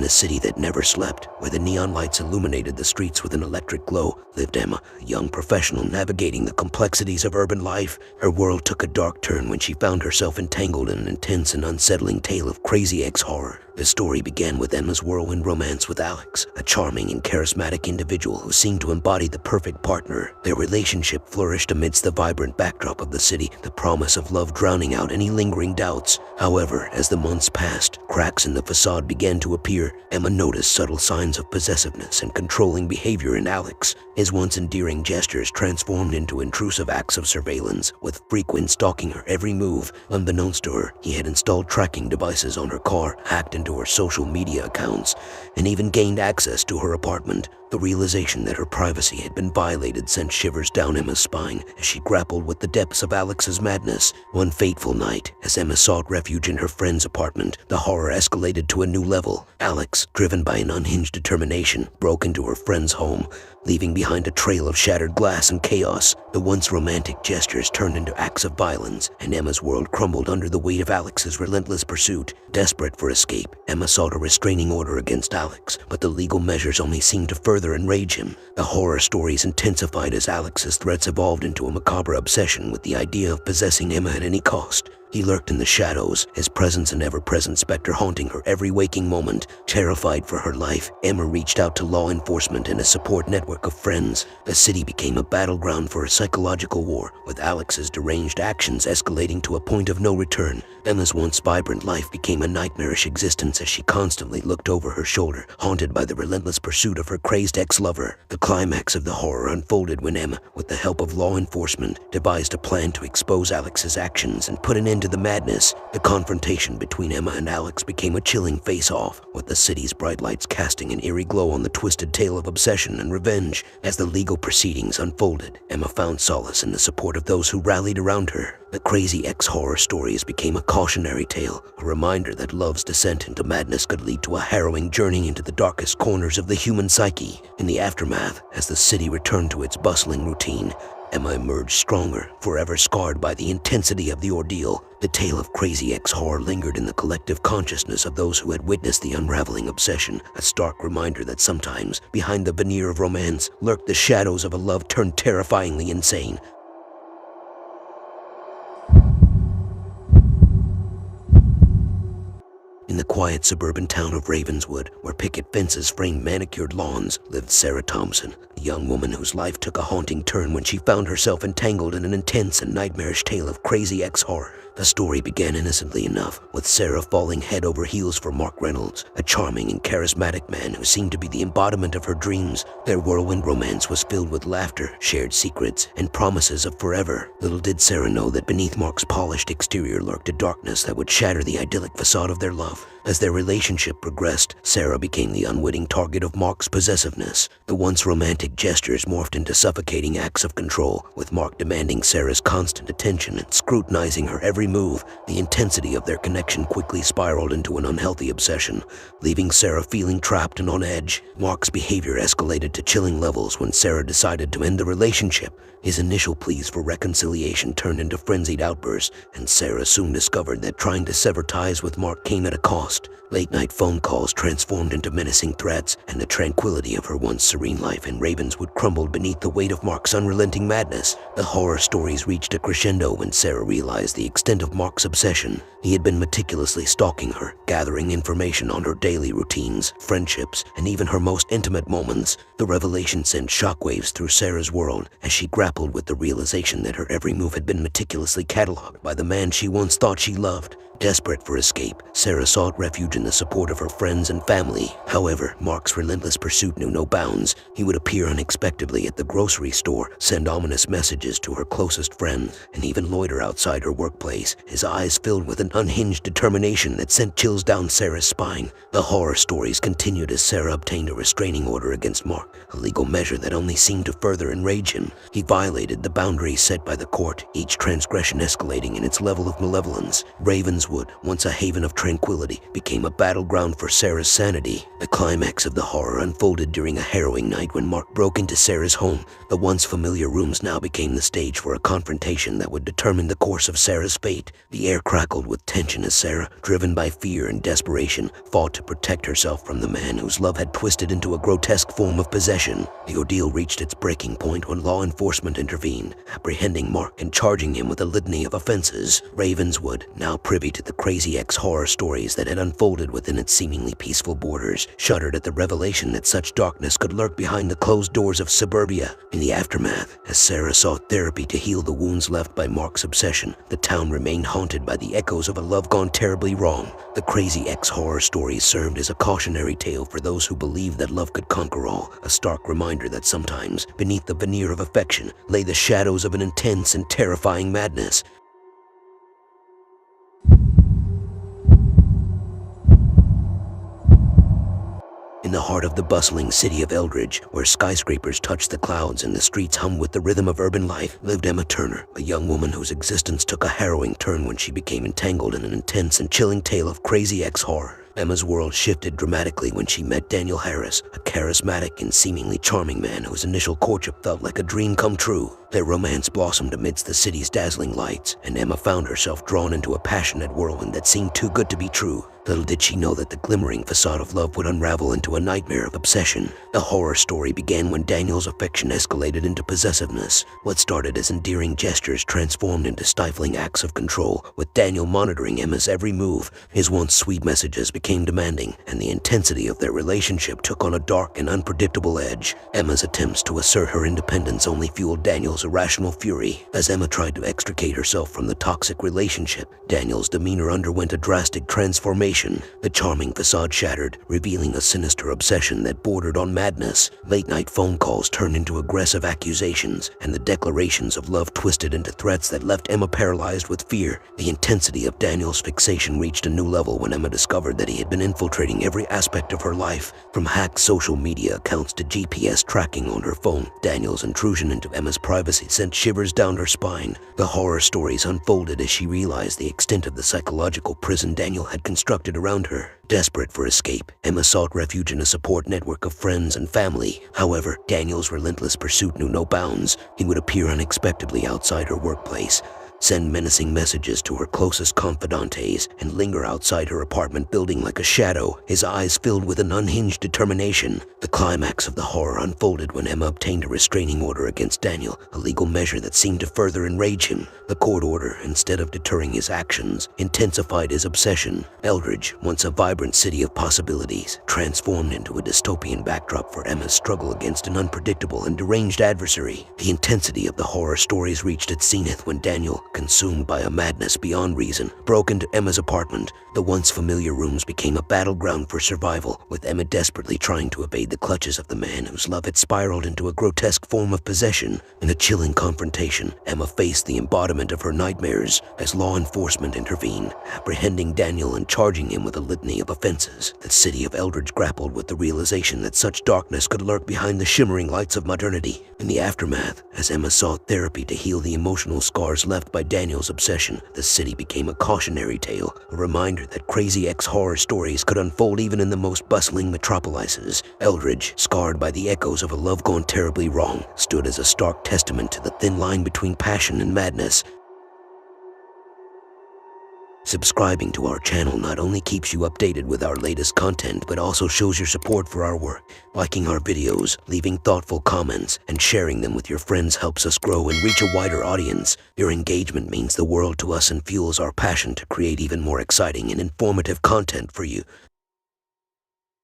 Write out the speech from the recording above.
In a city that never slept, where the neon lights illuminated the streets with an electric glow, lived Emma, a young professional navigating the complexities of urban life. Her world took a dark turn when she found herself entangled in an intense and unsettling tale of crazy ex-horror. The story began with Emma's whirlwind romance with Alex, a charming and charismatic individual who seemed to embody the perfect partner. Their relationship flourished amidst the vibrant backdrop of the city, the promise of love drowning out any lingering doubts. However, as the months passed, cracks in the facade began to appear. Emma noticed subtle signs of possessiveness and controlling behavior in Alex. His once endearing gestures transformed into intrusive acts of surveillance, with frequent stalking her every move. Unbeknownst to her, he had installed tracking devices on her car, hacked into her social media accounts, and even gained access to her apartment. The realization that her privacy had been violated sent shivers down Emma's spine as she grappled with the depths of Alex's madness. One fateful night, as Emma sought refuge in her friend's apartment, the horror escalated to a new level. Alex, driven by an unhinged determination, broke into her friend's home, leaving behind a trail of shattered glass and chaos. The once romantic gestures turned into acts of violence, and Emma's world crumbled under the weight of Alex's relentless pursuit. Desperate for escape, Emma sought a restraining order against Alex, but the legal measures only seemed to further enrage him. The horror stories intensified as Alex's threats evolved into a macabre obsession with the idea of possessing Emma at any cost. He lurked in the shadows, his presence an ever-present specter haunting her every waking moment. Terrified for her life, Emma reached out to law enforcement and a support network of friends. The city became a battleground for a psychological war, with Alex's deranged actions escalating to a point of no return. Emma's once vibrant life became a nightmarish existence as she constantly looked over her shoulder, haunted by the relentless pursuit of her crazed ex-lover. The climax of the horror unfolded when Emma, with the help of law enforcement, devised a plan to expose Alex's actions and put an end to the madness. The confrontation between Emma and Alex became a chilling face-off, with the city's bright lights casting an eerie glow on the twisted tale of obsession and revenge. As the legal proceedings unfolded, Emma found solace in the support of those who rallied around her. The crazy ex-horror stories became a cautionary tale, a reminder that love's descent into madness could lead to a harrowing journey into the darkest corners of the human psyche. In the aftermath, as the city returned to its bustling routine, Emma emerged stronger, forever scarred by the intensity of the ordeal. The tale of crazy ex-horror lingered in the collective consciousness of those who had witnessed the unraveling obsession, a stark reminder that sometimes, behind the veneer of romance, lurked the shadows of a love turned terrifyingly insane. In the quiet suburban town of Ravenswood, where picket fences framed manicured lawns, lived Sarah Thompson, a young woman whose life took a haunting turn when she found herself entangled in an intense and nightmarish tale of crazy ex-horror. The story began innocently enough, with Sarah falling head over heels for Mark Reynolds, a charming and charismatic man who seemed to be the embodiment of her dreams. Their whirlwind romance was filled with laughter, shared secrets, and promises of forever. Little did Sarah know that beneath Mark's polished exterior lurked a darkness that would shatter the idyllic facade of their love. As their relationship progressed, Sarah became the unwitting target of Mark's possessiveness. The once romantic gestures morphed into suffocating acts of control, with Mark demanding Sarah's constant attention and scrutinizing her every move. The intensity of their connection quickly spiraled into an unhealthy obsession, leaving Sarah feeling trapped and on edge. Mark's behavior escalated to chilling levels when Sarah decided to end the relationship. His initial pleas for reconciliation turned into frenzied outbursts, and Sarah soon discovered that trying to sever ties with Mark came at a cost. Late-night phone calls transformed into menacing threats, and the tranquility of her once serene life in Ravenswood crumbled beneath the weight of Mark's unrelenting madness. The horror stories reached a crescendo when Sarah realized the extent of Mark's obsession. He had been meticulously stalking her, gathering information on her daily routines, friendships, and even her most intimate moments. The revelation sent shockwaves through Sarah's world as she grappled with the realization that her every move had been meticulously cataloged by the man she once thought she loved. Desperate for escape, Sarah sought refuge in the support of her friends and family. However, Mark's relentless pursuit knew no bounds. He would appear unexpectedly at the grocery store, send ominous messages to her closest friends, and even loiter outside her workplace, his eyes filled with an unhinged determination that sent chills down Sarah's spine. The horror stories continued as Sarah obtained a restraining order against Mark, a legal measure that only seemed to further enrage him. He violated the boundaries set by the court, each transgression escalating in its level of malevolence. Ravenswood Ravenswood, once a haven of tranquility, became a battleground for Sarah's sanity. The climax of the horror unfolded during a harrowing night when Mark broke into Sarah's home. The once familiar rooms now became the stage for a confrontation that would determine the course of Sarah's fate. The air crackled with tension as Sarah, driven by fear and desperation, fought to protect herself from the man whose love had twisted into a grotesque form of possession. The ordeal reached its breaking point when law enforcement intervened, apprehending Mark and charging him with a litany of offenses. Ravenswood, now privy to the crazy ex-horror stories that had unfolded within its seemingly peaceful borders, shuddered at the revelation that such darkness could lurk behind the closed doors of suburbia. In the aftermath, as Sarah sought therapy to heal the wounds left by Mark's obsession, the town remained haunted by the echoes of a love gone terribly wrong. The crazy ex-horror stories served as a cautionary tale for those who believed that love could conquer all, a stark reminder that sometimes, beneath the veneer of affection, lay the shadows of an intense and terrifying madness. In the heart of the bustling city of Eldridge, where skyscrapers touched the clouds and the streets hummed with the rhythm of urban life, lived Emma Turner, a young woman whose existence took a harrowing turn when she became entangled in an intense and chilling tale of crazy ex-horror. Emma's world shifted dramatically when she met Daniel Harris, a charismatic and seemingly charming man whose initial courtship felt like a dream come true. Their romance blossomed amidst the city's dazzling lights, and Emma found herself drawn into a passionate whirlwind that seemed too good to be true. Little did she know that the glimmering facade of love would unravel into a nightmare of obsession. The horror story began when Daniel's affection escalated into possessiveness. What started as endearing gestures transformed into stifling acts of control, with Daniel monitoring Emma's every move. His once sweet messages became demanding, and the intensity of their relationship took on a dark and unpredictable edge. Emma's attempts to assert her independence only fueled Daniel's irrational fury. As Emma tried to extricate herself from the toxic relationship, Daniel's demeanor underwent a drastic transformation. The charming facade shattered, revealing a sinister obsession that bordered on madness. Late-night phone calls turned into aggressive accusations, and the declarations of love twisted into threats that left Emma paralyzed with fear. The intensity of Daniel's fixation reached a new level when Emma discovered that he had been infiltrating every aspect of her life, from hacked social media accounts to GPS tracking on her phone. Daniel's intrusion into Emma's privacy sent shivers down her spine. The horror stories unfolded as she realized the extent of the psychological prison Daniel had constructed around her. Desperate for escape, Emma sought refuge in a support network of friends and family. However, Daniel's relentless pursuit knew no bounds. He would appear unexpectedly outside her workplace, send menacing messages to her closest confidantes, and linger outside her apartment building like a shadow, his eyes filled with an unhinged determination. The climax of the horror unfolded when Emma obtained a restraining order against Daniel, a legal measure that seemed to further enrage him. The court order, instead of deterring his actions, intensified his obsession. Eldridge, once a vibrant city of possibilities, transformed into a dystopian backdrop for Emma's struggle against an unpredictable and deranged adversary. The intensity of the horror stories reached its zenith when Daniel, consumed by a madness beyond reason, broke into Emma's apartment. The once familiar rooms became a battleground for survival, with Emma desperately trying to evade the clutches of the man whose love had spiraled into a grotesque form of possession. In a chilling confrontation, Emma faced the embodiment of her nightmares as law enforcement intervened, apprehending Daniel and charging him with a litany of offenses. The city of Eldridge grappled with the realization that such darkness could lurk behind the shimmering lights of modernity. In the aftermath, as Emma sought therapy to heal the emotional scars left by Daniel's obsession, the city became a cautionary tale, a reminder that crazy ex-horror stories could unfold even in the most bustling metropolises. Eldridge, scarred by the echoes of a love gone terribly wrong, stood as a stark testament to the thin line between passion and madness. Subscribing to our channel not only keeps you updated with our latest content, but also shows your support for our work. Liking our videos, leaving thoughtful comments, and sharing them with your friends helps us grow and reach a wider audience. Your engagement means the world to us and fuels our passion to create even more exciting and informative content for you.